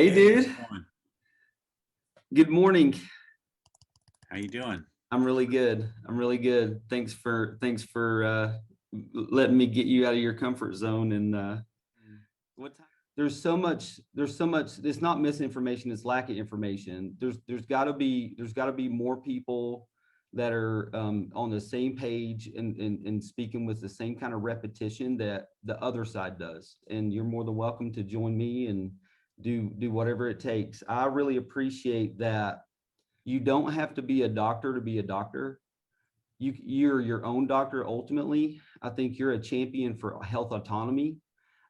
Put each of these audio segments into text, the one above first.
Hey, Hey, how's dude. it going? Good morning. How you doing? I'm really good. I'm really good. Thanks for letting me get you out of your comfort zone. And what time? There's so much. It's not misinformation. It's lack of information. There's got to be more people that are on the same page and speaking with the same kind of repetition that the other side does. And you're more than welcome to join me and do whatever it takes. I really appreciate that. You don't have to be a doctor to be a doctor. You're your own doctor ultimately. I think you're a champion for health autonomy.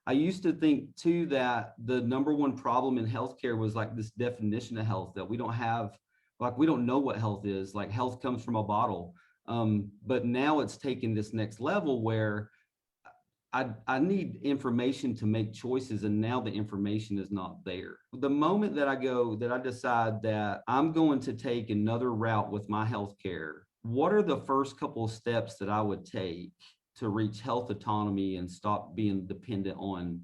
I used to think too that the number one problem in healthcare was like this definition of health that we don't have, like we don't know what health is. Like health comes from a bottle. But now it's taken this next level where I need information to make choices, and now the information is not there. The moment that I decide that I'm going to take another route with my healthcare, what are the first couple of steps that I would take to reach health autonomy and stop being dependent on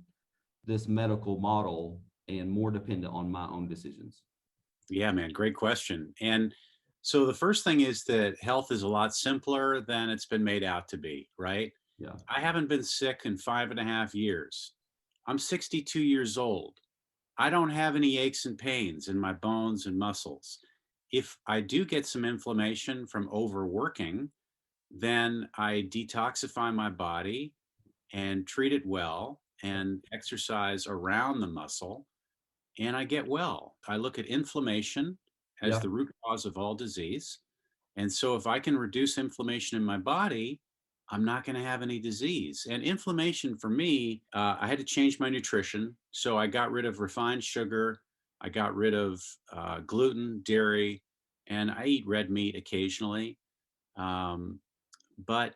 this medical model and more dependent on my own decisions? Yeah, man, great question. And so the first thing is that health is a lot simpler than it's been made out to be, right? Yeah. I haven't been sick in 5.5 years. I'm 62 years old. I don't have any aches and pains in my bones and muscles. If I do get some inflammation from overworking, then I detoxify my body and treat it well and exercise around the muscle and I get well. I look at inflammation as Yeah. the root cause of all disease. And so if I can reduce inflammation in my body, I'm not going to have any disease. And inflammation for me, I had to change my nutrition. So I got rid of refined sugar. I got rid of gluten, dairy, and I eat red meat occasionally. Um, but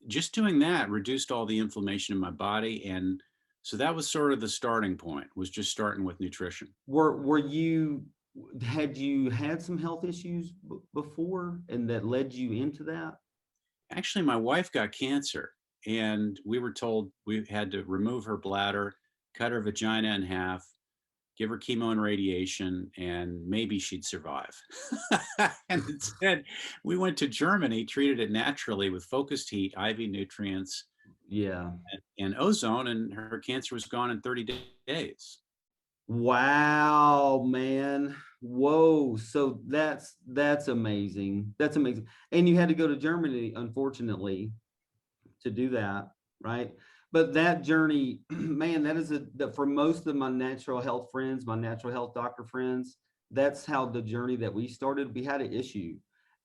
just doing that reduced all the inflammation in my body. And so that was sort of the starting point, was just starting with nutrition. Were you had you had some health issues before and that led you into that? Actually, my wife got cancer, and we were told we had to remove her bladder, cut her vagina in half, give her chemo and radiation, and maybe she'd survive. And instead, we went to Germany, treated it naturally with focused heat, IV nutrients, Yeah. and ozone, and her cancer was gone in 30 days. Wow, man. Whoa. So that's amazing. That's amazing. And you had to go to Germany, unfortunately, to do that, right? But that journey, man, that is for most of my natural health friends, my natural health doctor friends, that's how the journey that we started. We had an issue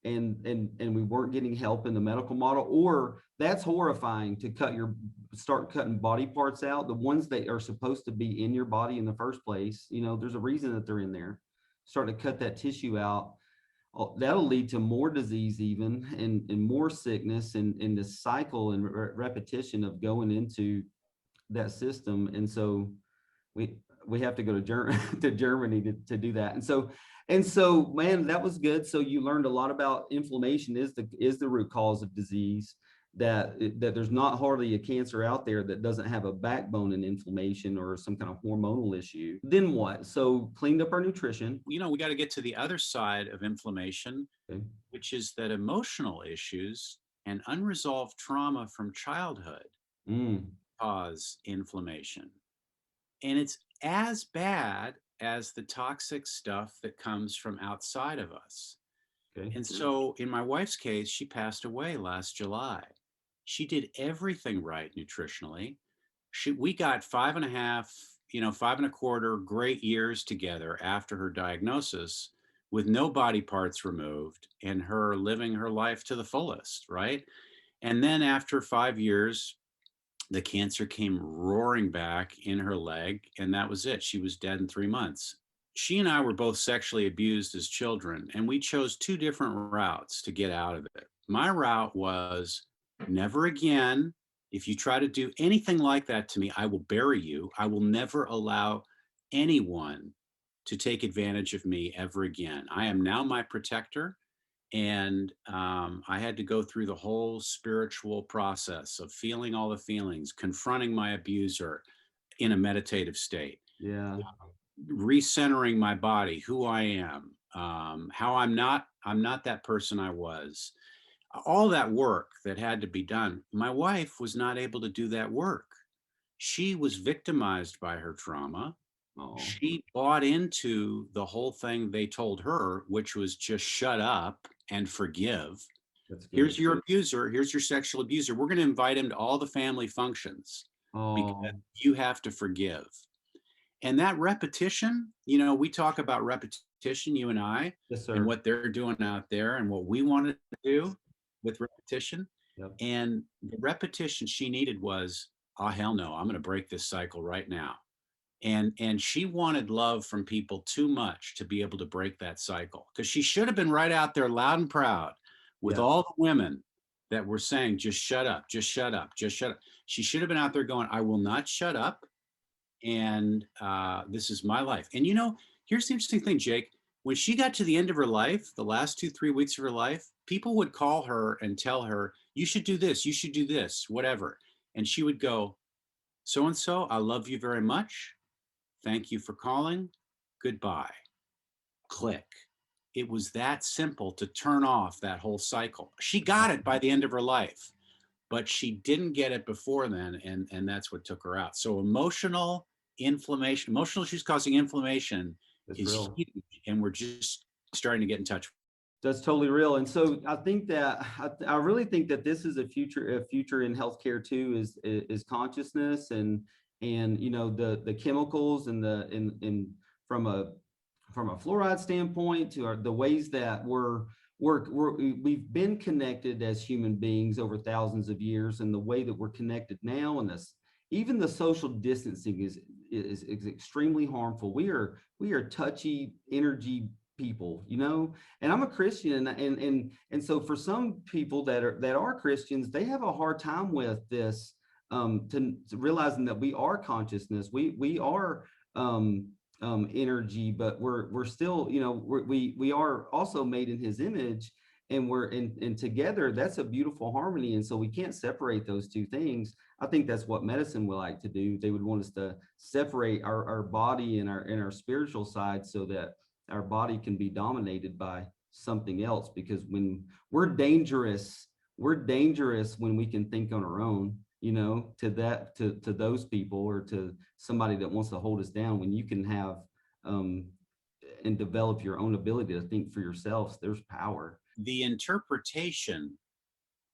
and we weren't getting help in the medical model, or that's horrifying to start cutting body parts out, the ones that are supposed to be in your body in the first place. There's a reason that they're in there. Start to cut that tissue out. That'll lead to more disease even and more sickness and the cycle and repetition of going into that system. And so we we have to go to to Germany to do that. And so man, that was good. So you learned a lot about inflammation is the root cause of disease, that there's not hardly a cancer out there that doesn't have a backbone in inflammation or some kind of hormonal issue. Then what? So cleaned up our nutrition. We got to get to the other side of inflammation, Okay. which is that emotional issues and unresolved trauma from childhood Mm, cause inflammation. And it's as bad as the toxic stuff that comes from outside of us. okay. And so, in my wife's case, she passed away last July. She did everything right nutritionally. We got 5.5, 5.25 great years together after her diagnosis with no body parts removed and her living her life to the fullest, right? And then after 5 years, the cancer came roaring back in her leg, and that was it. She was dead in 3 months. She and I were both sexually abused as children, and we chose two different routes to get out of it. My route was never again. If you try to do anything like that to me, I will bury you. I will never allow anyone to take advantage of me ever again. I am now my protector. And I had to go through the whole spiritual process of feeling all the feelings, confronting my abuser in a meditative state. Yeah. recentering my body, who I am, how I'm not that person I was, all that work that had to be done. My wife was not able to do that work. She was victimized by her trauma. Oh, She bought into the whole thing they told her, which was just shut up and forgive. that's good. Here's your abuser. Here's your sexual abuser. We're going to invite him to all the family functions because Oh, you have to forgive. And that repetition, you know, we talk about repetition, you and I, yes, and sir. what they're doing out there and what we wanted to do with repetition. Yep. And the repetition she needed was, oh, hell no, I'm going to break this cycle right now. And she wanted love from people too much to be able to break that cycle, because she should have been right out there loud and proud with Yeah. all the women that were saying, just shut up, just shut up, just shut up. She should have been out there going, I will not shut up, and this is my life. And you know, here's the interesting thing, Jake. When she got to the end of her life, the last 2, 3 weeks of her life, people would call her and tell her, you should do this, you should do this, whatever. And she would go, so and so, I love you very much. Thank you for calling. Goodbye. Click. It was that simple to turn off that whole cycle. She got it by the end of her life, but she didn't get it before then, and that's what took her out. So emotional inflammation, emotional issues causing inflammation That's is real. huge, and we're just starting to get in touch. That's totally real. And so I think that I really think that this is a future in healthcare too, is consciousness and you know the chemicals and the in from a fluoride standpoint to the ways that we've been connected as human beings over thousands of years, and the way that we're connected now, and this even the social distancing is extremely harmful. We are touchy energy people, you know. And I'm a Christian, and so for some people that are Christians, they have a hard time with this, to realizing that we are consciousness, we are energy, but we're still, you know, we are also made in His image, and we're in, and together that's a beautiful harmony, and so we can't separate those two things. I think that's what medicine would like to do. They would want us to separate our body and our spiritual side, so that our body can be dominated by something else, because when we're dangerous when we can think on our own, you know, to those people, or to somebody that wants to hold us down. When you can have um and develop your own ability to think for yourselves, there's power. The interpretation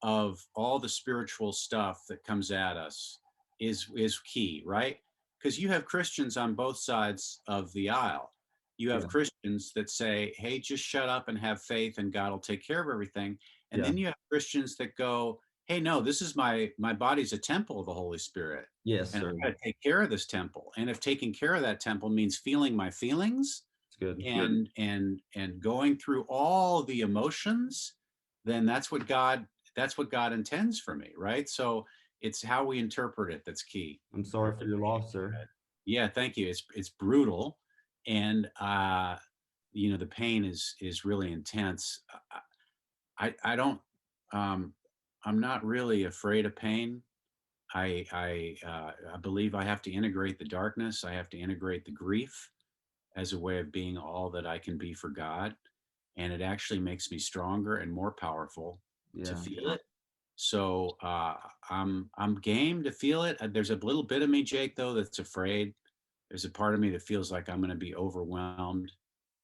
of all the spiritual stuff that comes at us is key, right? Because you have Christians on both sides of the aisle. You have Yeah. Christians that say, "Hey, just shut up and have faith, and God will take care of everything." And Yeah. then you have Christians that go, "Hey, no, this is my body's a temple of the Holy Spirit, Yes, and sir. I got to take care of this temple. And if taking care of that temple means feeling my feelings, It's good. and going through all the emotions, then that's what God intends for me, right? So it's how we interpret it that's key. I'm sorry for your loss, sir. Yeah, thank you. It's brutal, and you know, the pain is really intense. I don't um, I'm not really afraid of pain. I believe I have to integrate the darkness. I have to integrate the grief as a way of being all that I can be for God. And it actually makes me stronger and more powerful to Yeah. feel it. So I'm game to feel it. There's a little bit of me, Jake, though, that's afraid. There's a part of me that feels like I'm going to be overwhelmed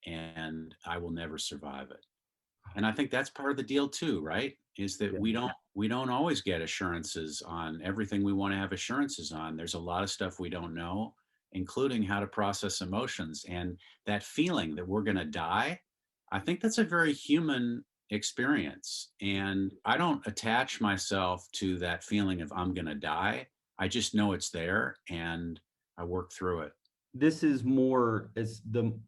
and I will never survive it. And I think that's part of the deal too, right? Is that Yeah. we don't always get assurances on everything we want to have assurances on. There's a lot of stuff we don't know, including how to process emotions, and that feeling that we're going to die. I think that's a very human experience, and I don't attach myself to that feeling of I'm going to die. I just know it's there and I work through it. This is more, it's the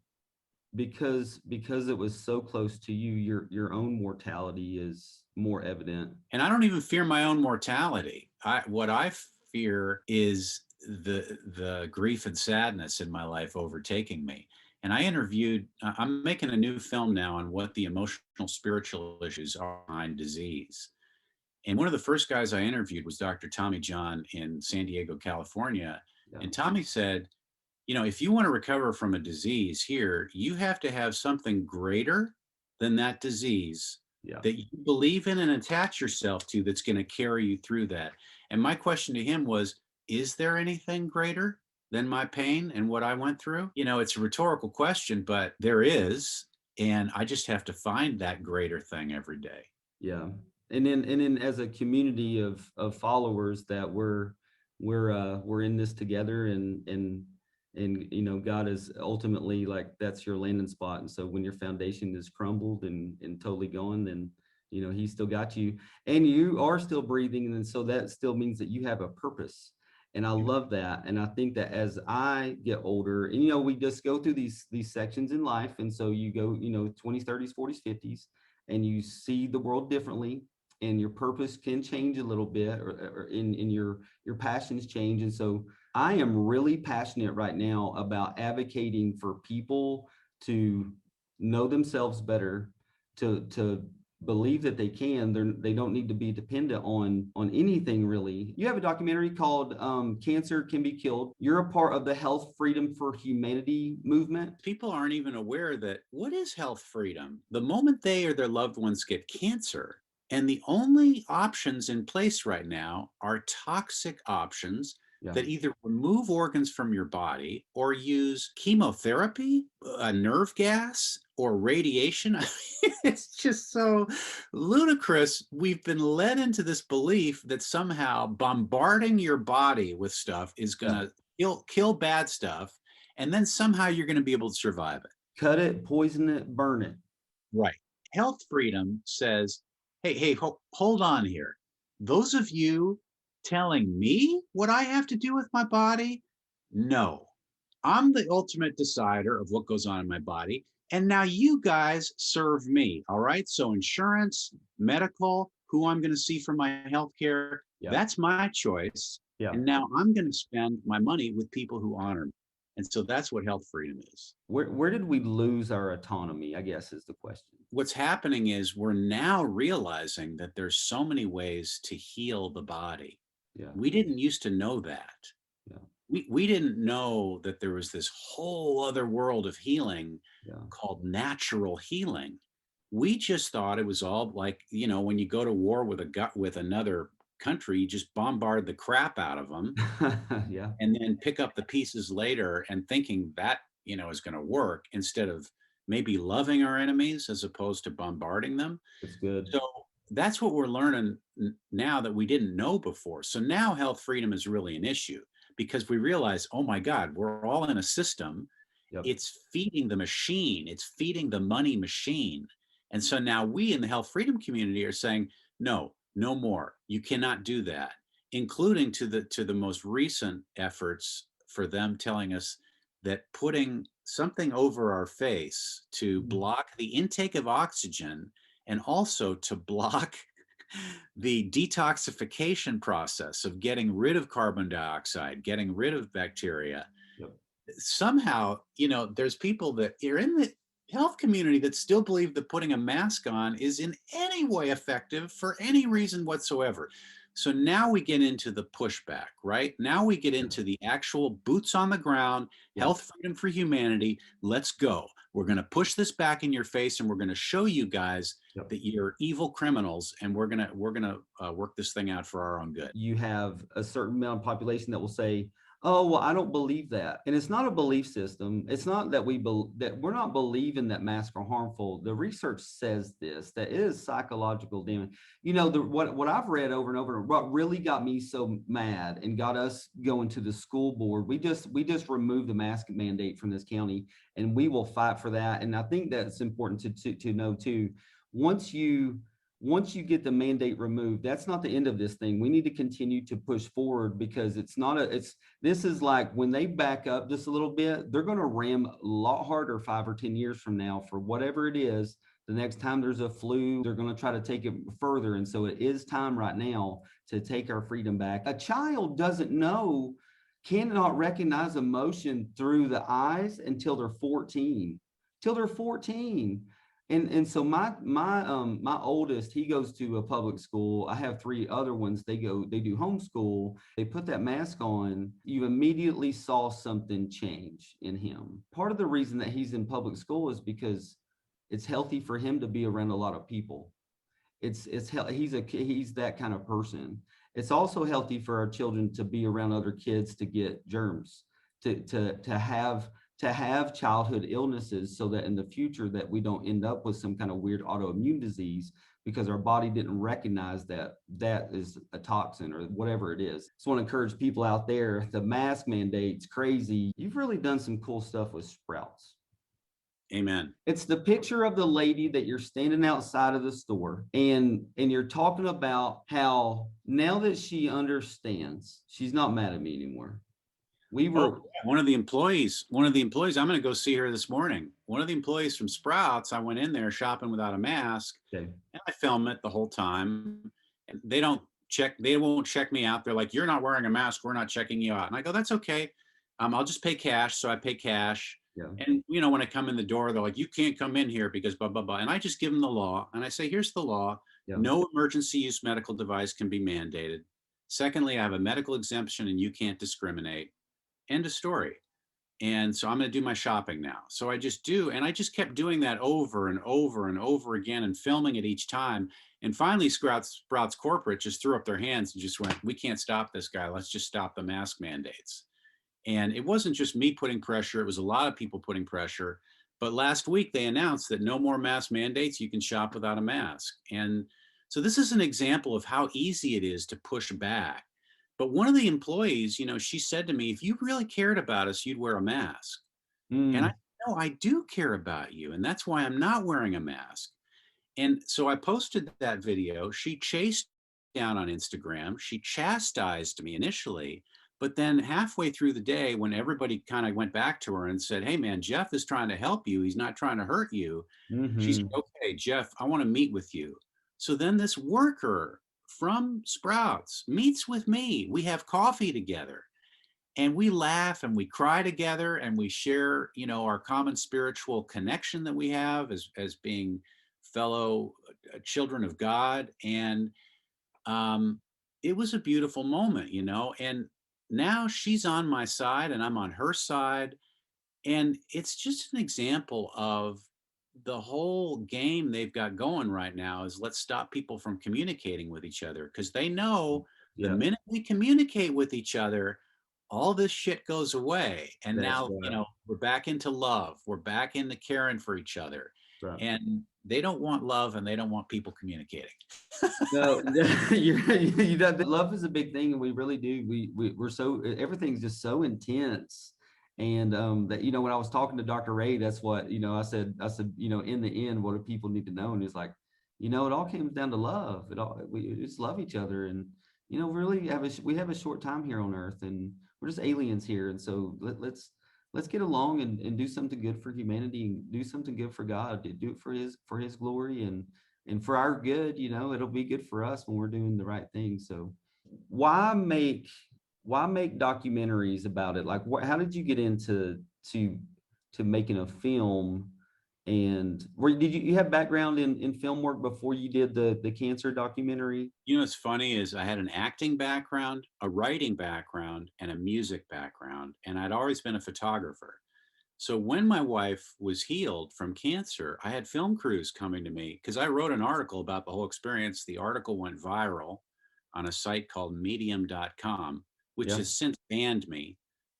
because it was so close to you, your own mortality is more evident. And I don't even fear my own mortality. What I fear is the grief and sadness in my life overtaking me. And I'm making a new film now on what the emotional spiritual issues are behind disease. And one of the first guys I interviewed was Dr. Tommy John in San Diego, California. Yeah. And Tommy said, if you want to recover from a disease here, you have to have something greater than that disease Yeah. that you believe in and attach yourself to that's going to carry you through that. And my question to him was, is there anything greater than my pain and what I went through? It's a rhetorical question, but there is. And I just have to find that greater thing every day. Yeah. And then as a community of followers that we're in this together, and God is ultimately, like, that's your landing spot. And so when your foundation is crumbled and totally gone, then He's still got you, and you are still breathing. And so that still means that you have a purpose. And I love that. And I think that as I get older, and we just go through these sections in life. And so you go, 20s, 30s, 40s, 50s, and you see the world differently, and your purpose can change a little bit, or in your passions change. And so I am really passionate right now about advocating for people to know themselves better, to believe that they can. They don't need to be dependent on anything, really. You have a documentary called Cancer Can Be Killed. You're a part of the Health Freedom for Humanity movement. People aren't even aware that what is health freedom? The moment they or their loved ones get cancer, and the only options in place right now are toxic options Yeah. that either remove organs from your body or use chemotherapy, a nerve gas, or radiation. It's just so ludicrous. We've been led into this belief that somehow bombarding your body with stuff is going Yeah. to kill bad stuff, and then somehow you're going to be able to survive it. Cut it, poison it, burn it. Right. Health freedom says, hey, hold on here. Those of you telling me what I have to do with my body, no. I'm the ultimate decider of what goes on in my body. And now you guys serve me. All right. So insurance, medical, who I'm going to see for my health care, Yeah. that's my choice. Yeah. And now I'm going to spend my money with people who honor me. And so that's what health freedom is. Where did we lose our autonomy, I guess, is the question. What's happening is we're now realizing that there's so many ways to heal the body. Yeah. We didn't used to know that. Yeah. We didn't know that there was this whole other world of healing Yeah. called natural healing. We just thought it was all like, when you go to war with another country, you just bombard the crap out of them Yeah. and then pick up the pieces later and thinking that, is going to work, instead of maybe loving our enemies as opposed to bombarding them. It's good. So that's what we're learning now that we didn't know before. So now health freedom is really an issue because we realize, oh my God, we're all in a system. Yep. It's feeding the machine, it's feeding the money machine. And so now we in the health freedom community are saying, no, no more. You cannot do that, including to the most recent efforts for them telling us that putting something over our face to block the intake of oxygen and also to block the detoxification process of getting rid of carbon dioxide, getting rid of bacteria. Yep. Somehow, there's people that are in the health community that still believe that putting a mask on is in any way effective for any reason whatsoever. So now we get into the pushback, right? Now we get into the actual boots on the ground, health freedom for humanity. Let's go. We're going to push this back in your face, and we're going to show you guys that you're evil criminals, and we're going to work this thing out for our own good. You have a certain amount of population that will say, oh, well, I don't believe that. And it's not a belief system. It's not that that we're not believing that masks are harmful. The research says this, that it is psychological damage. What I've read over and over, what really got me so mad and got us going to the school board, we just removed the mask mandate from this county, and we will fight for that. And I think that's important to know too. Once you get the mandate removed, that's not the end of this thing. We need to continue to push forward, because this is like when they back up just a little bit, they're going to ram a lot harder 5 or 10 years from now for whatever it is. The next time there's a flu, they're going to try to take it further. And so it is time right now to take our freedom back. A child cannot recognize emotion through the eyes until they're 14. Till they're 14. And so my oldest, he goes to a public school. I have three other ones. They do homeschool. They put that mask on. You immediately saw something change in him. Part of the reason that he's in public school is because it's healthy for him to be around a lot of people. He's that kind of person. It's also healthy for our children to be around other kids to get germs, to have childhood illnesses, so that in the future that we don't end up with some kind of weird autoimmune disease because our body didn't recognize that that is a toxin or whatever it is. So I want to encourage people out there, the mask mandate's crazy. You've really done some cool stuff with Sprouts. Amen. It's the picture of the lady that you're standing outside of the store, and you're talking about how now that she understands, she's not mad at me anymore. We Oh, were one of the employees, I'm going to go see her this morning. One of the employees from Sprouts, I went in there shopping without a mask, okay. and I film it the whole time. And they won't check me out. They're like, "You're not wearing a mask. We're not checking you out." And I go, "That's okay. I'll just pay cash." So I pay cash. Yeah. And when I come in the door, they're like, "You can't come in here because blah, blah, blah." And I just give them the law. And I say, "Here's the law. Yeah. No emergency use medical device can be mandated. Secondly, I have a medical exemption and you can't discriminate. End of story." And so I'm going to do my shopping now. So I just do. And I just kept doing that over and over and over again and filming it each time. And finally, Sprouts Corporate just threw up their hands and just went, "We can't stop this guy. Let's just stop the mask mandates." And it wasn't just me putting pressure. It was a lot of people putting pressure. But last week, they announced that no more mask mandates. You can shop without a mask. And so this is an example of how easy it is to push back. But one of the employees, she said to me, "If you really cared about us, you'd wear a mask." And I Mm. said, "No, I do care about you. And that's why I'm not wearing a mask." And so I posted that video. She chased down on Instagram. She chastised me initially, but then halfway through the day, when everybody kind of went back to her and said, "Hey, man, Jeff is trying to help you. He's not trying to hurt you." She said, Mm-hmm. "Okay, Jeff, I want to meet with you." So then this worker from Sprouts meets with me. We have coffee together and we laugh and we cry together and we share our common spiritual connection that we have as being fellow children of God. And it was a beautiful moment, and now she's on my side and I'm on her side. And it's just an example of the whole game they've got going right now is let's stop people from communicating with each other, because they know the Yeah, minute we communicate with each other, all this shit goes away. And that's now, right. we're back into love. We're back into caring for each other. Right. And they don't want love and they don't want people communicating. No, love is a big thing, and we really do. We're so everything's just so intense, and that when I was talking to Dr. Ray, that's what I said in the end, what do people need to know? And it's like, it all comes down to love. We just love each other, and really we have a short time here on Earth, and we're just aliens here, and so let's get along and do something good for humanity and do something good for God. Do it for His glory and for our good. It'll be good for us when we're doing the right thing. So why make why make documentaries about it? Like, how did you get into to making a film? And did you have background in film work before you did the cancer documentary? What's funny is I had an acting background, a writing background, and a music background, and I'd always been a photographer. So when my wife was healed from cancer, I had film crews coming to me because I wrote an article about the whole experience. The article went viral on a site called medium.com, which Yeah. has since banned me,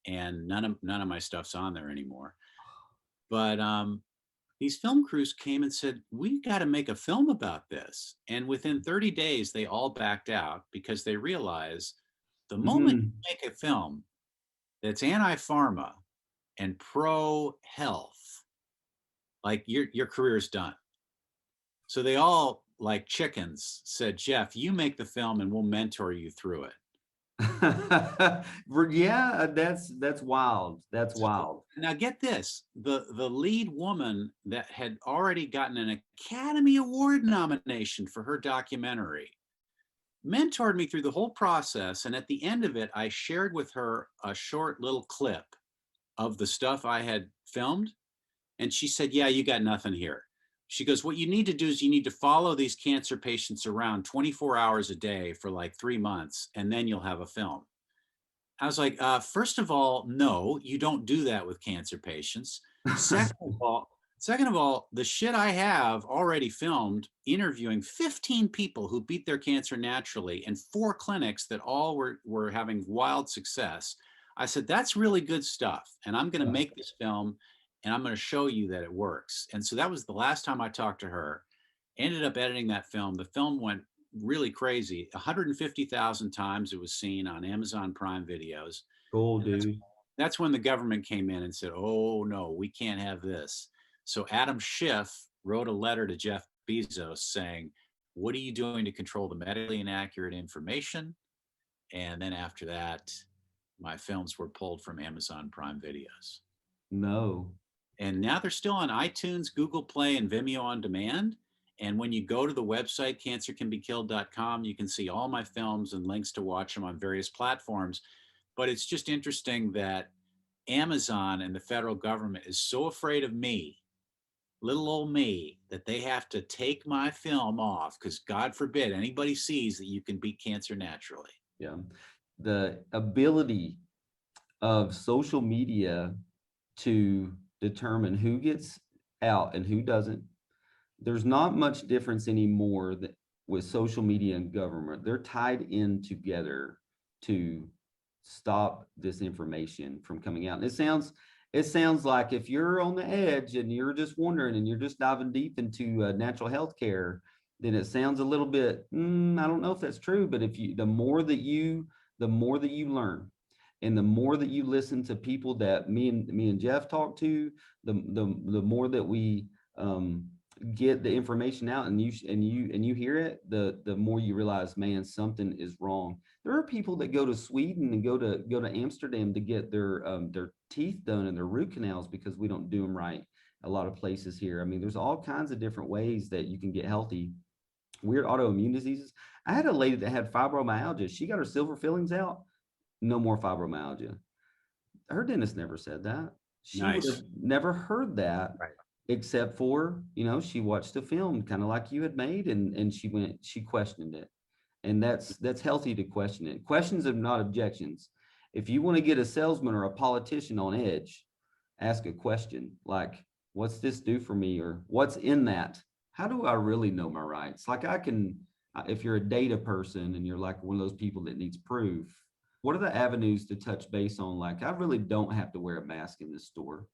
and none of my stuff's on there anymore. But these film crews came and said, "We got to make a film about this." And within 30 days, they all backed out because they realize the moment Mhm. you make a film that's anti-pharma and pro-health, like your career's done. So they all, like chickens, said, "Jeff, you make the film and we'll mentor you through it." Yeah, that's wild. That's So wild. now get this, the lead woman that had already gotten an Academy Award nomination for her documentary mentored me through the whole process. And at the end of it, I shared with her a short little clip of the stuff I had filmed. And she said, "Yeah, you got nothing here." She goes, what you need to do is you need to follow these cancer patients around 24 hours a day for like 3 months, and then you'll have a film. I was like, first of all, no, you don't do that with cancer patients. Second of all, the shit I have already filmed interviewing 15 people who beat their cancer naturally and 4 clinics that all were having wild success. I said, that's really good stuff. And I'm going to make this film and I'm going to show you that it works. And so that was the last time I talked to her. Ended up editing that film. The film went really crazy. 150,000 times it was seen on Amazon Prime Videos. Cool, dude. That's when the government came in and said, oh, no, we can't have this. So Adam Schiff wrote a letter to Jeff Bezos saying, what are you doing to control the medically inaccurate information? And then after that, my films were pulled from Amazon Prime Videos. No. And now they're still on iTunes, Google Play, and Vimeo on demand. And when you go to the website, cancercanbekilled.com, you can see all my films and links to watch them on various platforms. But it's just interesting that Amazon and the federal government is so afraid of me, little old me, that they have to take my film off because God forbid anybody sees that you can beat cancer naturally. Yeah. The ability of social media to determine who gets out and who doesn't. There's not much difference anymore with social media and government. They're tied in together to stop this information from coming out. And it sounds like if you're on the edge and you're just wondering and you're just diving deep into natural health care, then it sounds a little bit, I don't know if that's true, but the more that you learn, and the more that you listen to people that me and Jeff talk to, the more that we get the information out and you hear it, the more you realize, man, something is wrong. There are people that go to Sweden and go to Amsterdam to get their teeth done and their root canals because we don't do them right a lot of places here. I mean, there's all kinds of different ways that you can get healthy. Weird autoimmune diseases. I had a lady that had fibromyalgia. She got her silver fillings out. No more fibromyalgia. Her dentist never said that. She would have never heard that, right, except for, she watched a film kind of like you had made, and she questioned it. And that's healthy to question it. Questions are not objections. If you want to get a salesman or a politician on edge, ask a question like, what's this do for me? Or what's in that? How do I really know my rights? Like if you're a data person and you're like one of those people that needs proof, what are the avenues to touch base on? Like, I really don't have to wear a mask in this store.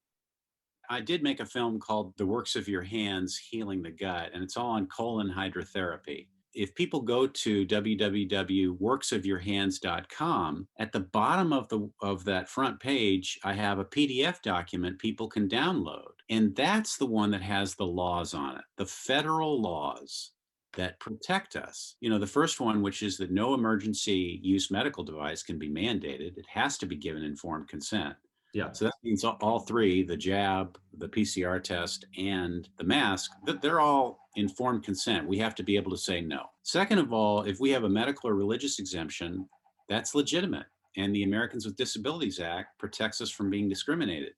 I did make a film called The Works of Your Hands, Healing the Gut, and it's all on colon hydrotherapy. If people go to www.worksofyourhands.com, at the bottom of that front page, I have a PDF document people can download. And that's the one that has the laws on it, the federal laws that protect us. The first one, which is that no emergency use medical device can be mandated. It has to be given informed consent. Yeah. So that means all three, the jab, the PCR test, and the mask, they're all informed consent. We have to be able to say no. Second of all, if we have a medical or religious exemption, that's legitimate. And the Americans with Disabilities Act protects us from being discriminated.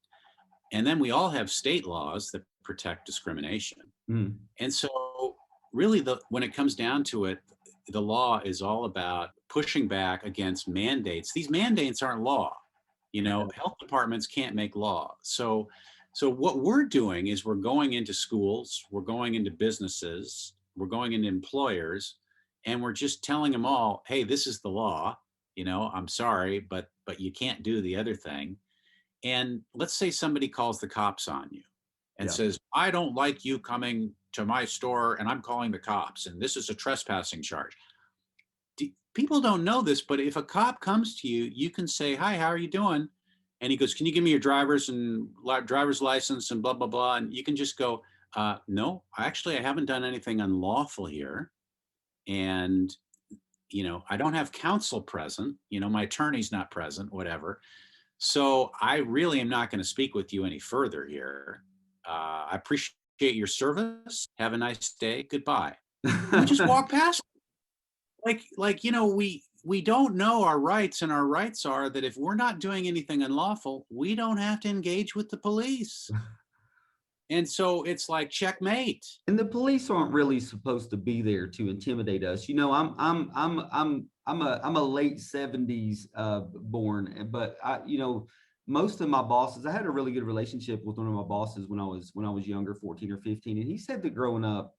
And then we all have state laws that protect discrimination. Mm. And so really, when it comes down to it, the law is all about pushing back against mandates. These mandates aren't law. Health departments can't make law. So what we're doing is we're going into schools, we're going into businesses, we're going into employers, and we're just telling them all, hey, this is the law. I'm sorry, but you can't do the other thing. And let's say somebody calls the cops on you and says, I don't like you coming to my store and I'm calling the cops and this is a trespassing charge. People don't know this, but if a cop comes to you, you can say, hi, how are you doing? And he goes, can you give me your driver's license and blah, blah, blah. And you can just go, no, actually, I haven't done anything unlawful here. And, I don't have counsel present, my attorney's not present, whatever. So I really am not going to speak with you any further here. I appreciate your service. Have a nice day. Goodbye. We just walk past. We don't know our rights, and our rights are that if we're not doing anything unlawful, we don't have to engage with the police. And so it's like checkmate. And the police aren't really supposed to be there to intimidate us. You know, I'm a late 70s born, but you know, most of my bosses, I had a really good relationship with one of my bosses when I was younger, 14 or 15, and he said that growing up,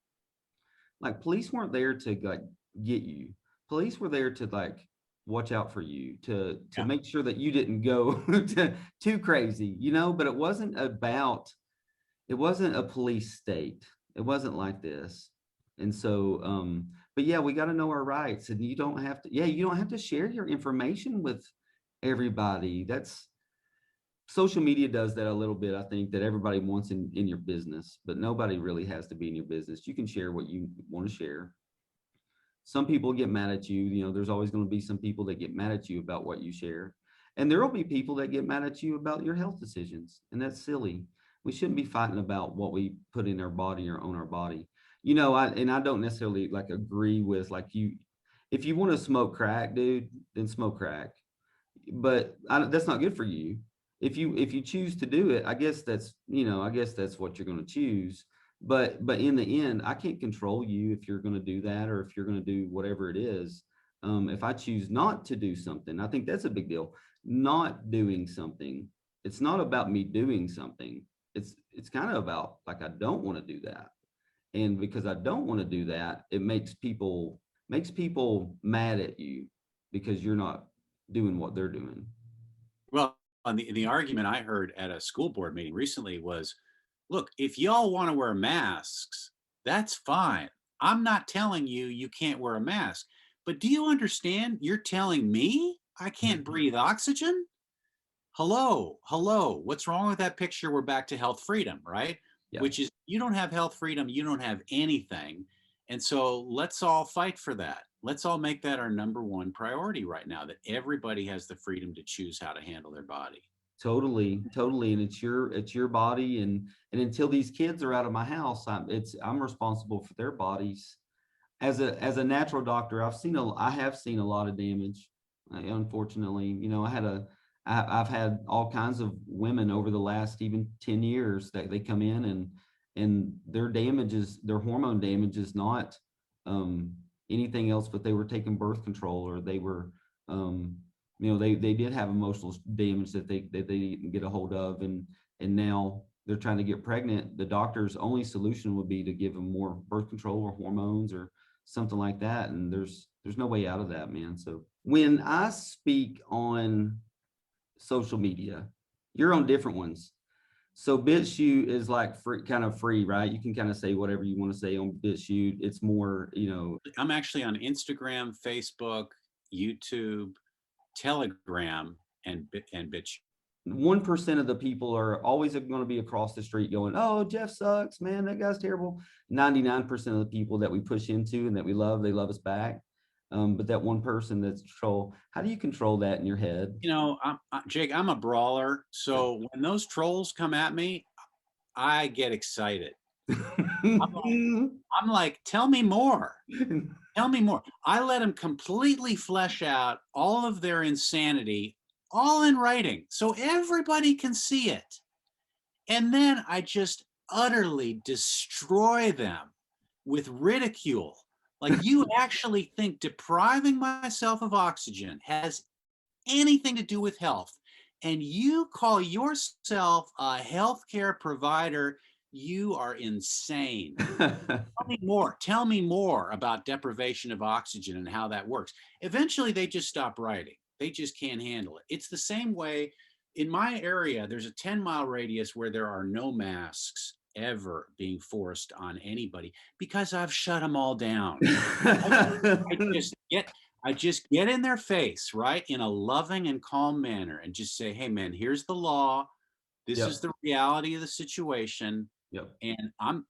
like police weren't there to like get you. Police were there to like watch out for you, to Yeah. make sure that you didn't go too crazy, you know, but it wasn't a police state. It wasn't like this. And so, but yeah, we got to know our rights, and you don't have to, yeah, you don't have to share your information with everybody. That's social media does that a little bit. I think that everybody wants in your business, but nobody really has to be in your business. You can share what you want to share. Some people get mad at you. You know, there's always going to be some people that get mad at you about what you share. And there will be people that get mad at you about your health decisions. And that's silly. We shouldn't be fighting about what we put in our body or on our body. You know, I don't necessarily like agree with like if you want to smoke crack, dude, then smoke crack. But that's not good for you. If you choose to do it, I guess that's, you know, I guess that's what you're going to choose. But in the end, I can't control you if you're going to do that or if you're going to do whatever it is. If I choose not to do something, I think that's a big deal. Not doing something. It's not about me doing something. It's kind of about like I don't want to do that. And because I don't want to do that, it makes people mad at you because you're not doing what they're doing. Well, on the argument I heard at a school board meeting recently was, look, if y'all want to wear masks, that's fine. I'm not telling you you can't wear a mask. But do you understand? You're telling me I can't breathe oxygen? Hello, hello. What's wrong with that picture? We're back to health freedom, right? Yeah. Which is you don't have health freedom, you don't have anything. And so let's all fight for that. Let's all make that our number one priority right now, that everybody has the freedom to choose how to handle their body. Totally, totally. And it's your body. And until these kids are out of my house, I'm responsible for their bodies. As a natural doctor, I have seen a lot of damage. Unfortunately, you know, I've had all kinds of women over the last even 10 years that they come in and their hormone damage is not um anything else, but they were taking birth control or they were you know, they did have emotional damage that they didn't get a hold of, and now they're trying to get pregnant. The doctor's only solution would be to give them more birth control or hormones or something like that, and there's no way out of that, man. So when I speak on social media, you're on different ones. So BitChute is like free, kind of free, right? You can kind of say whatever you want to say on BitChute. It's more, you know. I'm actually on Instagram, Facebook, YouTube, Telegram, and Bitch. 1% of the people are always going to be across the street going, "Oh, Jeff sucks, man. That guy's terrible." 99% of the people that we push into and that we love, they love us back. But that one person that's troll, how do you control that in your head? You know, Jake, I'm a brawler. So when those trolls come at me, I get excited. I'm like, tell me more. Tell me more. I let them completely flesh out all of their insanity, all in writing, so everybody can see it. And then I just utterly destroy them with ridicule. Like, you actually think depriving myself of oxygen has anything to do with health, and you call yourself a healthcare provider? You are insane. Tell me more. Tell me more about deprivation of oxygen and how that works. Eventually, they just stop writing. They just can't handle it. It's the same way in my area. There's a 10-mile radius where there are no masks ever being forced on anybody because I've shut them all down. I just get in their face, right, in a loving and calm manner, and just say, "Hey, man, here's the law. This is Yep. the reality of the situation, Yep. and I'm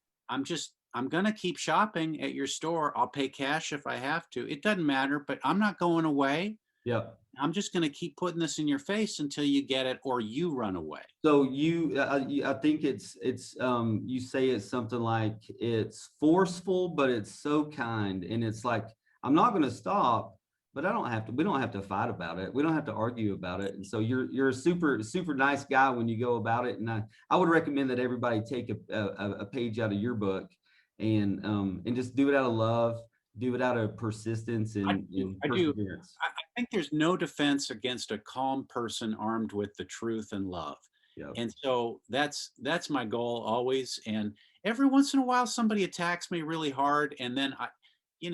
gonna keep shopping at your store. I'll pay cash if I have to. It doesn't matter, but I'm not going away. Yep. I'm just gonna keep putting this in your face until you get it or you run away." So I think you say it's something like it's forceful, but it's so kind, and it's like I'm not going to stop, but I don't have to, we don't have to fight about it. We don't have to argue about it. And so you're a super nice guy when you go about it. And I would recommend that everybody take a page out of your book and just do it out of love, do it out of persistence I and, do. and I do. perseverance. I think there's no defense against a calm person armed with the truth and love. Yeah. And so that's my goal always. And every once in a while, somebody attacks me really hard, and then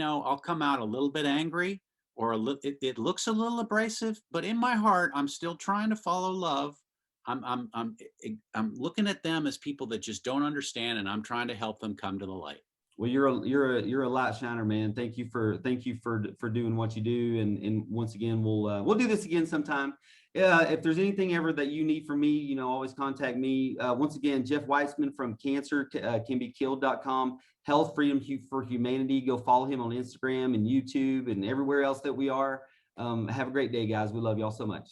I'll come out a little bit angry, or it looks a little abrasive, but in my heart, I'm still trying to follow love. I'm looking at them as people that just don't understand, and I'm trying to help them come to the light. Well, you're a light shiner, man. Thank you for doing what you do. And once again, we'll do this again sometime. If there's anything ever that you need from me, always contact me. Once again, Jeff Witzeman from cancercanbekilled.com, Health Freedom for Humanity. Go follow him on Instagram and YouTube and everywhere else that we are. Have a great day, guys. We love y'all so much.